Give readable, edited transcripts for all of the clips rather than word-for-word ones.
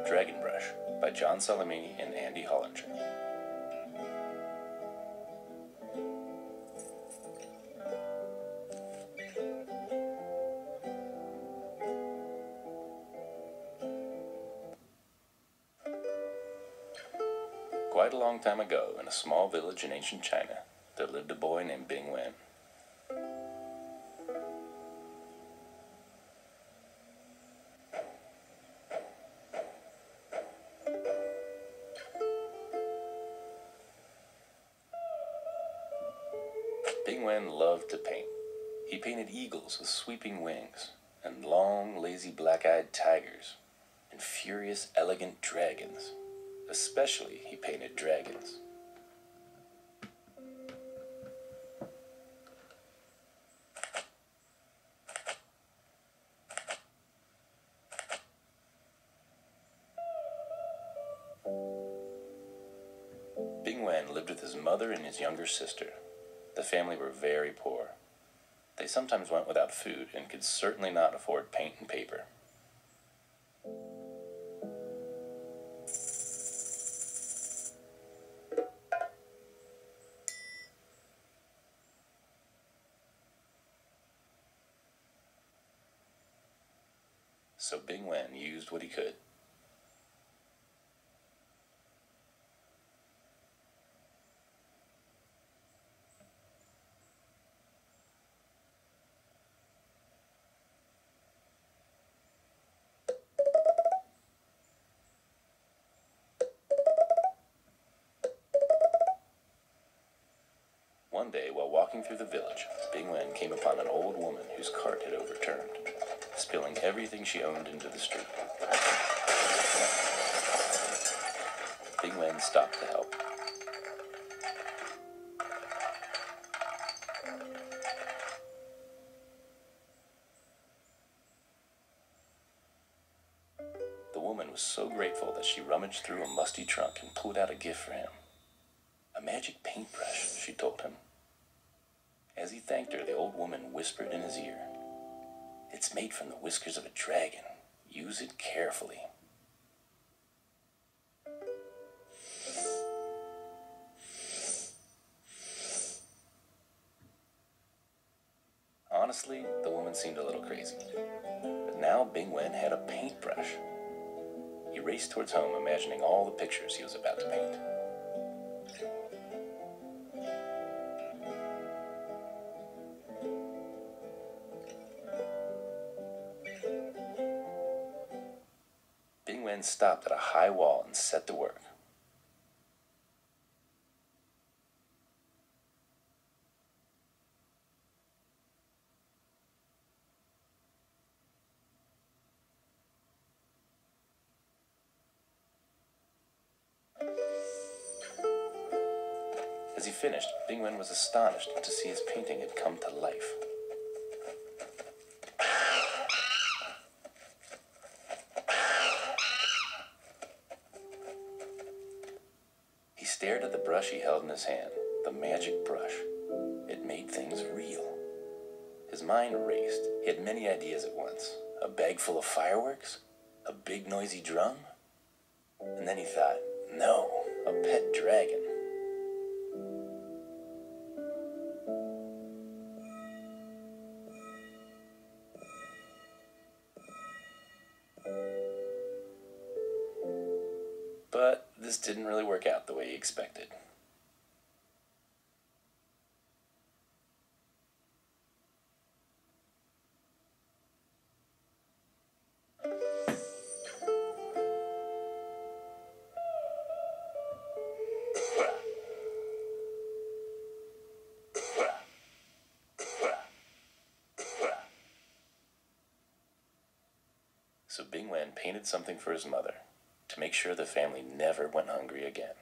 Dragon Brush by John Salamini and Andy Hollinger. Quite a long time ago, in a small village in ancient China, there lived a boy named Bing Wen. Bing Wen loved to paint. He painted eagles with sweeping wings, and long, lazy black-eyed tigers, and furious, elegant dragons. Especially, he painted dragons. Bing Wen lived with his mother and his younger sister. The family were very poor. They sometimes went without food and could certainly not afford paint and paper. So Bing Wen used what he could. One day, while walking through the village, Bing Wen came upon an old woman whose cart had overturned, spilling everything she owned into the street. Bing Wen stopped to help. The woman was so grateful that she rummaged through a musty trunk and pulled out a gift for him. A magic paintbrush, she told him. As he thanked her, the old woman whispered in his ear, "It's made from the whiskers of a dragon. Use it carefully." Honestly, the woman seemed a little crazy. But now Bing Wen had a paintbrush. He raced towards home, imagining all the pictures he was about to paint. Bing Wen stopped at a high wall and set to work. As he finished, Bing Wen was astonished to see his painting had come to life. He stared at the brush he held in his hand, the magic brush. It made things real. His mind raced. He had many ideas at once. A bag full of fireworks? A big noisy drum? And then he thought, no, a pet dragon. But this didn't really work out the way he expected. So Bing Wen painted something for his mother to make sure the family never went hungry again.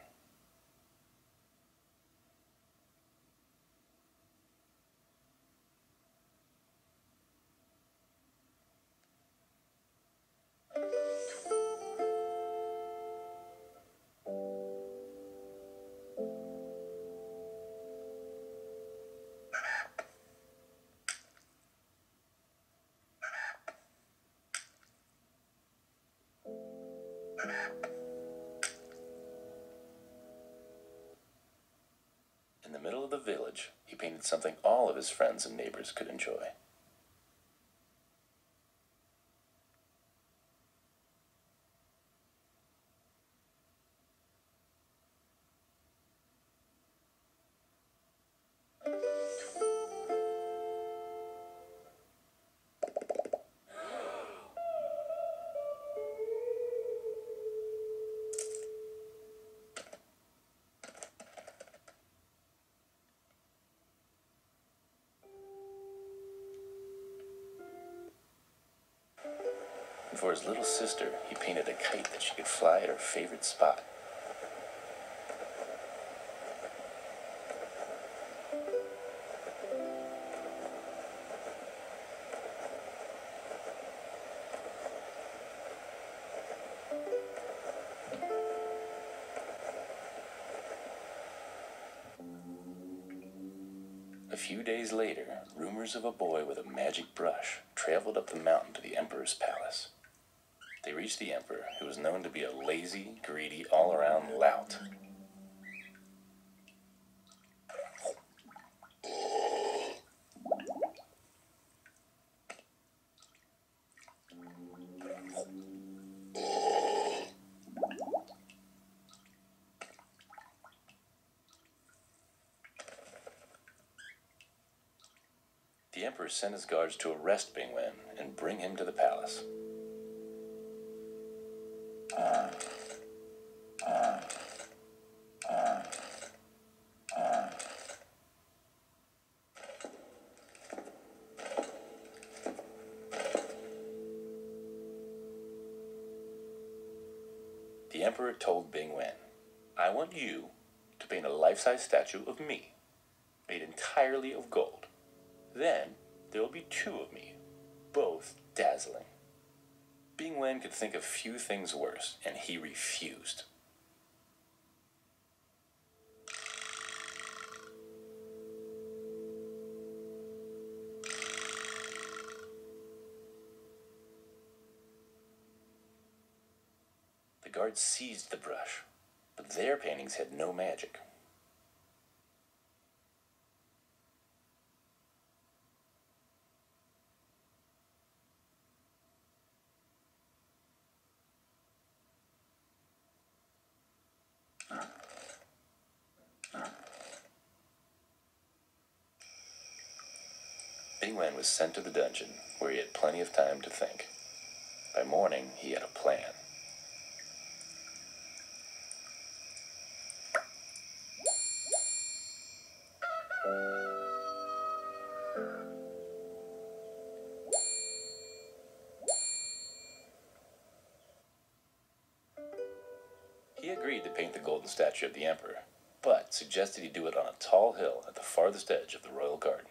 In the middle of the village, he painted something all of his friends and neighbors could enjoy. And for his little sister, he painted a kite that she could fly at her favorite spot. A few days later, rumors of a boy with a magic brush traveled up the mountain to the emperor's palace. They reached the emperor, who was known to be a lazy, greedy, all-around lout. The emperor sent his guards to arrest Bing Wen and bring him to the palace. The emperor told Bing Wen, "I want you to paint a life-size statue of me, made entirely of gold. Then there will be two of me, both dazzling." Bing Wen could think of few things worse, and he refused. The guards seized the brush, but their paintings had no magic. Bing Wen was sent to the dungeon, where he had plenty of time to think. By morning, he had a plan. He agreed to paint the golden statue of the emperor, but suggested he do it on a tall hill at the farthest edge of the royal garden.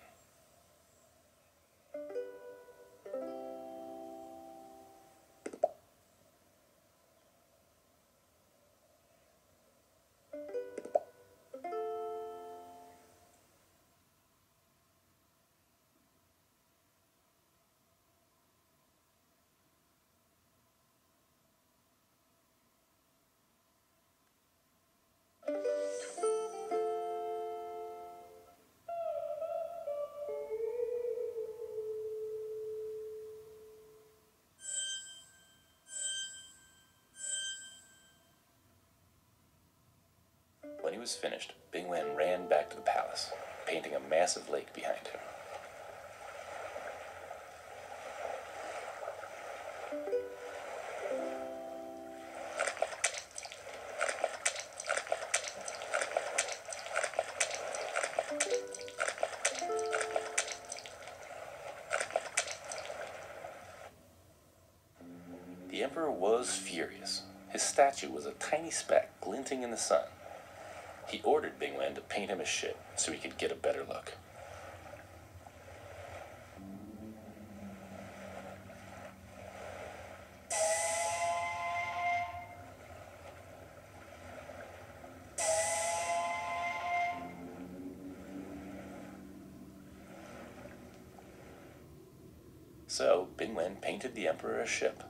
When he was finished, Bing Wen ran back to the palace, painting a massive lake behind him. The emperor was furious. His statue was a tiny speck glinting in the sun. He ordered Bing Wen to paint him a ship so he could get a better look. So Bing Wen painted the emperor a ship.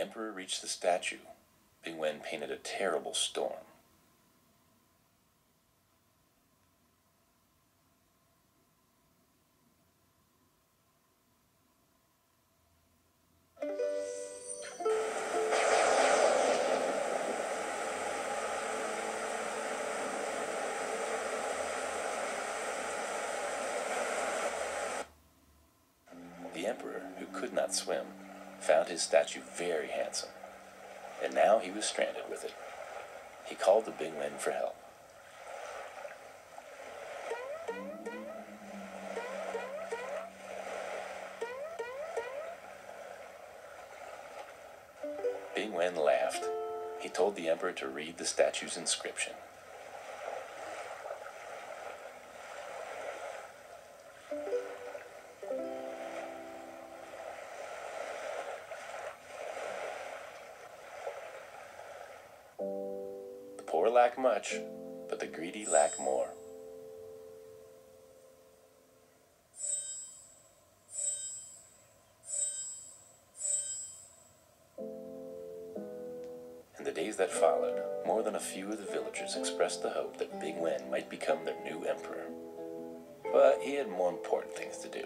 emperor reached the statue, Bing Wen painted a terrible storm. The emperor, who could not swim, found his statue very handsome, and now he was stranded with it. He called to Bing Wen for help. Bing Wen laughed. He told the emperor to read the statue's inscription. The poor lack much, but the greedy lack more. In the days that followed, more than a few of the villagers expressed the hope that Bing Wen might become their new emperor. But he had more important things to do.